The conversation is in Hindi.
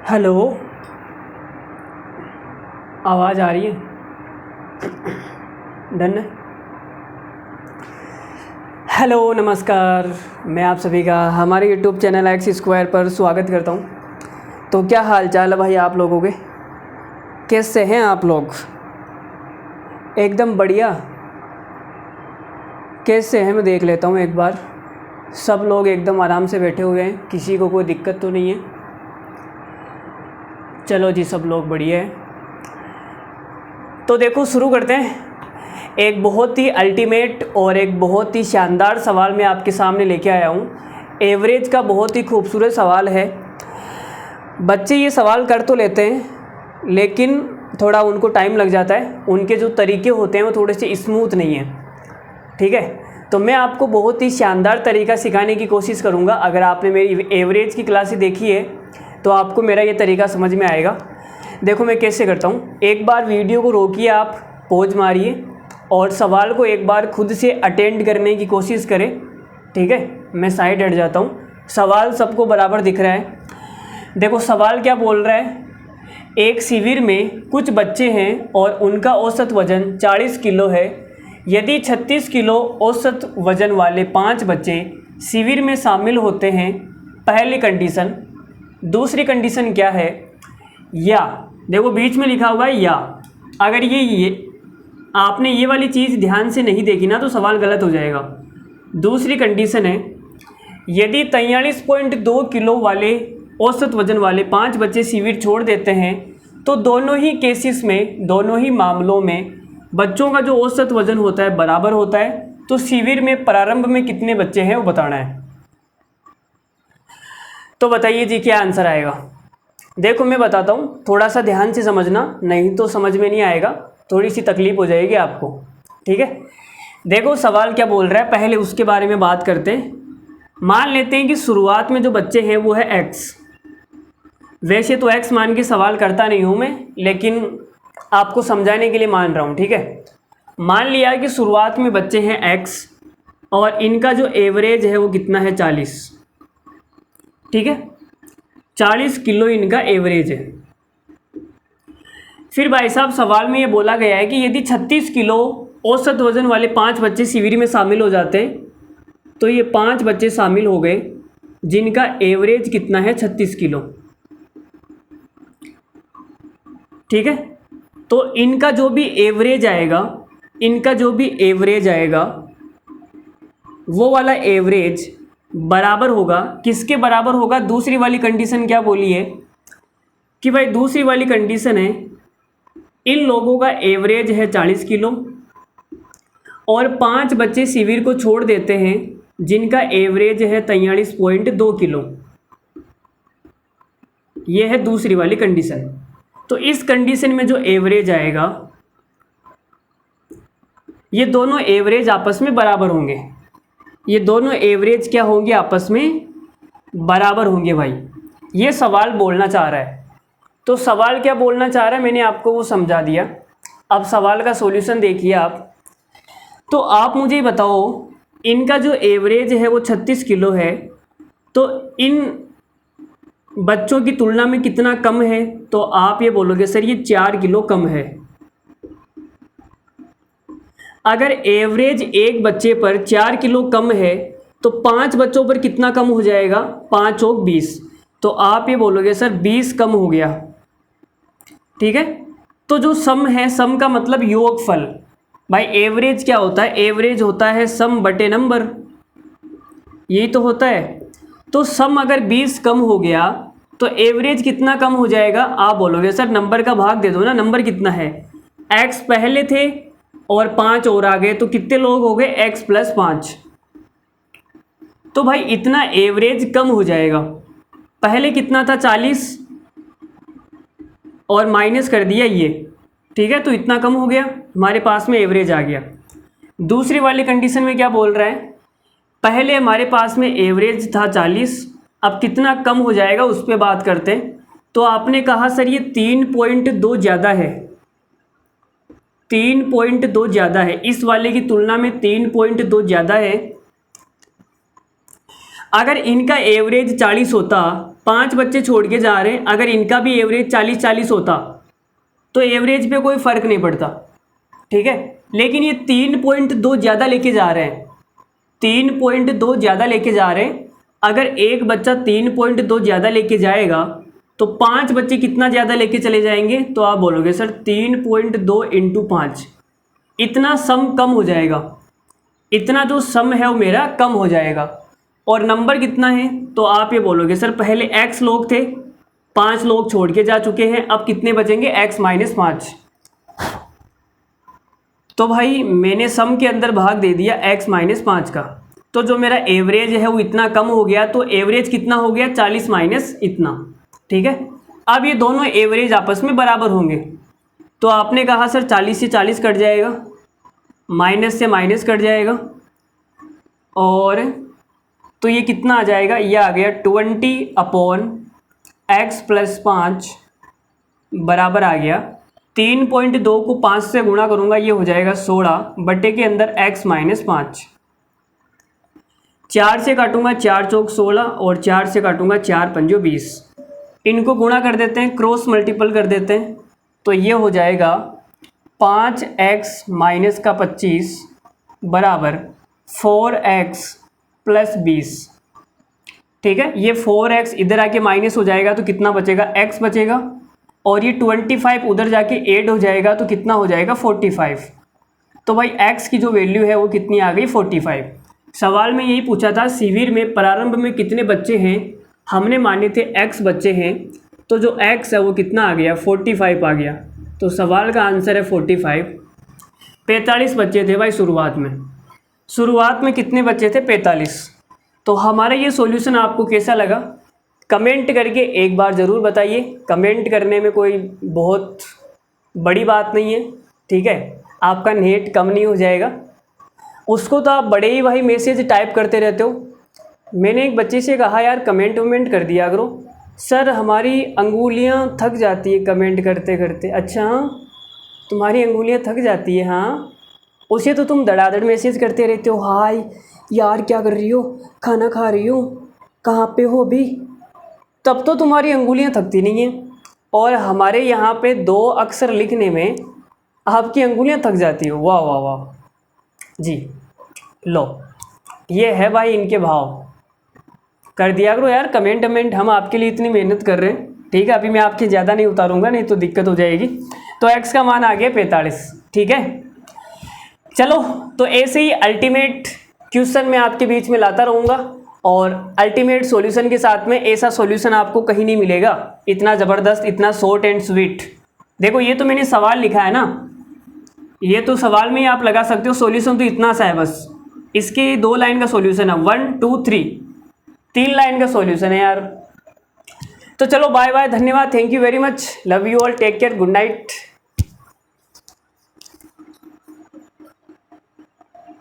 हेलो, आवाज़ आ रही है? डन है। हेलो, नमस्कार। मैं आप सभी का हमारे यूट्यूब चैनल एक्स स्क्वायर पर स्वागत करता हूँ। तो क्या हाल चाल है भाई आप लोगों के? कैसे हैं आप लोग? एकदम बढ़िया। कैसे हैं मैं देख लेता हूँ एक बार। सब लोग एकदम आराम से बैठे हुए हैं, किसी को कोई दिक्कत तो नहीं है? चलो जी, सब लोग बढ़िया है। तो देखो, शुरू करते हैं। एक बहुत ही अल्टीमेट और एक बहुत ही शानदार सवाल मैं आपके सामने लेके आया हूँ। एवरेज का बहुत ही खूबसूरत सवाल है। बच्चे ये सवाल कर तो लेते हैं, लेकिन थोड़ा उनको टाइम लग जाता है। उनके जो तरीके होते हैं वो थोड़े से स्मूथ नहीं हैं। ठीक है, तो मैं आपको बहुत ही शानदार तरीका सिखाने की कोशिश करूँगा। अगर आपने मेरी एवरेज की क्लास देखी है तो आपको मेरा ये तरीका समझ में आएगा। देखो मैं कैसे करता हूँ। एक बार वीडियो को रोकिए, आप पॉज मारिए और सवाल को एक बार खुद से अटेंड करने की कोशिश करें। ठीक है, मैं साइड हट जाता हूँ। सवाल सबको बराबर दिख रहा है? देखो सवाल क्या बोल रहा है। एक शिविर में कुछ बच्चे हैं और उनका औसत वजन 40 किलो है। यदि 36 किलो औसत वजन वाले 5 बच्चे शिविर में शामिल होते हैं, पहली कंडीशन। दूसरी कंडीशन क्या है? या देखो बीच में लिखा हुआ है या। अगर ये आपने ये वाली चीज़ ध्यान से नहीं देखी ना तो सवाल गलत हो जाएगा। दूसरी कंडीशन है, यदि 43.2 किलो वाले औसत वजन वाले 5 बच्चे शिविर छोड़ देते हैं तो दोनों ही केसेस में, दोनों ही मामलों में बच्चों का जो औसत वजन होता है बराबर होता है। तो शिविर में प्रारंभ में कितने बच्चे हैं वो बताना है। तो बताइए जी, क्या आंसर आएगा? देखो मैं बताता हूँ, थोड़ा सा ध्यान से समझना, नहीं तो समझ में नहीं आएगा, थोड़ी सी तकलीफ हो जाएगी आपको। ठीक है, देखो सवाल क्या बोल रहा है, पहले उसके बारे में बात करते हैं। मान लेते हैं कि शुरुआत में जो बच्चे हैं वो है x। वैसे तो x मान के सवाल करता नहीं हूँ मैं, लेकिन आपको समझाने के लिए मान रहा हूँ। ठीक है, मान लिया कि शुरुआत में बच्चे हैं x और इनका जो एवरेज है वो कितना है? 40। ठीक है, 40 किलो इनका एवरेज है। फिर भाई साहब सवाल में ये बोला गया है कि यदि 36 किलो औसत वजन वाले 5 बच्चे शिविर में शामिल हो जाते हैं तो ये 5 बच्चे शामिल हो गए जिनका एवरेज कितना है? 36 किलो। ठीक है, तो इनका जो भी एवरेज आएगा, इनका जो भी एवरेज आएगा वो वाला एवरेज बराबर होगा, किसके बराबर होगा? दूसरी वाली कंडीशन क्या बोली है कि भाई दूसरी वाली कंडीशन है, इन लोगों का एवरेज है 40 किलो और 5 बच्चे शिविर को छोड़ देते हैं जिनका एवरेज है 43.2 किलो। ये है दूसरी वाली कंडीशन। तो इस कंडीशन में जो एवरेज आएगा, ये दोनों एवरेज आपस में बराबर होंगे। ये दोनों एवरेज क्या होंगे? आपस में बराबर होंगे। भाई ये सवाल बोलना चाह रहा है। तो सवाल क्या बोलना चाह रहा है मैंने आपको वो समझा दिया। अब सवाल का सॉल्यूशन देखिए आप। तो आप मुझे बताओ, इनका जो एवरेज है वो 36 किलो है, तो इन बच्चों की तुलना में कितना कम है? तो आप ये बोलोगे सर ये 4 किलो कम है। अगर एवरेज एक बच्चे पर 4 किलो कम है तो 5 बच्चों पर कितना कम हो जाएगा? 5 और 20। तो आप ये बोलोगे सर 20 कम हो गया। ठीक है, तो जो सम है, सम का मतलब योगफल। भाई एवरेज क्या होता है? एवरेज होता है सम बटे नंबर, यही तो होता है। तो सम अगर 20 कम हो गया तो एवरेज कितना कम हो जाएगा? आप बोलोगे सर नंबर का भाग दे दो ना। नंबर कितना है? x पहले थे और 5 और आ गए, तो कितने लोग हो गए? x + 5। तो भाई इतना एवरेज कम हो जाएगा। पहले कितना था? 40 और माइनस कर दिया ये। ठीक है, तो इतना कम हो गया, हमारे पास में एवरेज आ गया। दूसरी वाली कंडीशन में क्या बोल रहा है? पहले हमारे पास में एवरेज था 40, अब कितना कम हो जाएगा उस पर बात करते हैं। तो आपने कहा सर ये 3.2 ज़्यादा है। 3.2 ज़्यादा है, इस वाले की तुलना में 3.2 ज़्यादा है। अगर इनका एवरेज 40 होता 5 बच्चे छोड़ के जा रहे हैं, अगर इनका भी एवरेज 40-40 होता तो एवरेज पे कोई फ़र्क नहीं पड़ता, ठीक है। लेकिन ये 3.2 ज़्यादा लेके जा रहे हैं, 3.2 ज़्यादा लेके जा रहे हैं। अगर एक बच्चा 3.2 ज़्यादा लेके जाएगा तो 5 बच्चे कितना ज़्यादा लेके चले जाएंगे, तो आप बोलोगे सर 3.2 × 5, इतना सम कम हो जाएगा, इतना जो सम है वो मेरा कम हो जाएगा। और नंबर कितना है, तो आप ये बोलोगे सर पहले x लोग थे, 5 लोग छोड़ के जा चुके हैं, अब कितने बचेंगे, x - 5। तो भाई मैंने सम के अंदर भाग दे दिया x - 5 का, तो जो मेरा एवरेज है वो इतना कम हो गया, तो एवरेज कितना हो गया, 40 माइनस इतना, ठीक है। अब ये दोनों एवरेज आपस में बराबर होंगे, तो आपने कहा सर 40 से 40 कट जाएगा, माइनस से माइनस कट जाएगा, और तो ये कितना आ जाएगा, ये आ गया 20/x + 5 बराबर आ गया 3.2 को 5 से गुणा करूँगा, ये हो जाएगा 16 बटे के अंदर x - 5। 4 से काटूंगा 4 चौक 16 और 4 से काटूंगा 4 पंजो 20। इनको गुणा कर देते हैं, क्रॉस मल्टीपल कर देते हैं, तो ये हो जाएगा 5x - 25 बराबर 4x + 20, ठीक है। ये 4x इधर आके माइनस हो जाएगा तो कितना बचेगा, x बचेगा, और ये 25 उधर जाके ऐड हो जाएगा तो कितना हो जाएगा, 45। तो भाई x की जो वैल्यू है वो कितनी आ गई, 45। सवाल में यही पूछा था शिविर में प्रारंभ में कितने बच्चे हैं, हमने माने थे x बच्चे हैं, तो जो x है वो कितना आ गया, 45 आ गया। तो सवाल का आंसर है 45। 45 बच्चे थे भाई शुरुआत में कितने बच्चे थे, 45। तो हमारा ये सॉल्यूशन आपको कैसा लगा, कमेंट करके एक बार ज़रूर बताइए। कमेंट करने में कोई बहुत बड़ी बात नहीं है, ठीक है, आपका नेट कम नहीं हो जाएगा। उसको तो आप बड़े ही भाई मैसेज टाइप करते रहते हो। मैंने एक बच्चे से कहा यार कमेंट वमेंट कर दिया करो, सर हमारी अंगुलियां थक जाती है कमेंट करते करते। अच्छा तुम्हारी अंगुलियां थक जाती है, हाँ, उसे तो तुम धड़ाधड़ मैसेज करते रहते हो, हाय यार क्या कर रही हो, खाना खा रही हो, कहाँ पे हो अभी, तब तो तुम्हारी अंगुलियां थकती नहीं हैं। और हमारे यहाँ पे 2 अक्षर लिखने में आपकी अंगुलियां थक जाती हो, वाह वाह वाह जी। लो ये है भाई इनके भाव, कर दिया करो यार कमेंट वमेंट, हम आपके लिए इतनी मेहनत कर रहे हैं, ठीक है। अभी मैं आपकी ज़्यादा नहीं उतारूंगा, नहीं तो दिक्कत हो जाएगी। तो x का मान आ गया 45, ठीक है। चलो तो ऐसे ही अल्टीमेट क्वेश्चन मैं आपके बीच में लाता रहूँगा, और अल्टीमेट सॉल्यूशन के साथ में ऐसा सॉल्यूशन आपको कहीं नहीं मिलेगा, इतना ज़बरदस्त, इतना शॉर्ट एंड स्वीट। देखो ये तो मैंने सवाल लिखा है ना, ये तो सवाल में ही आप लगा सकते हो, सॉल्यूशन तो इतना सा है बस, इसके 2 लाइन का सॉल्यूशन है, 1 2 3, 3 लाइन का सॉल्यूशन है यार। तो चलो बाय बाय, धन्यवाद, thank you very much, love you all, take care, good night.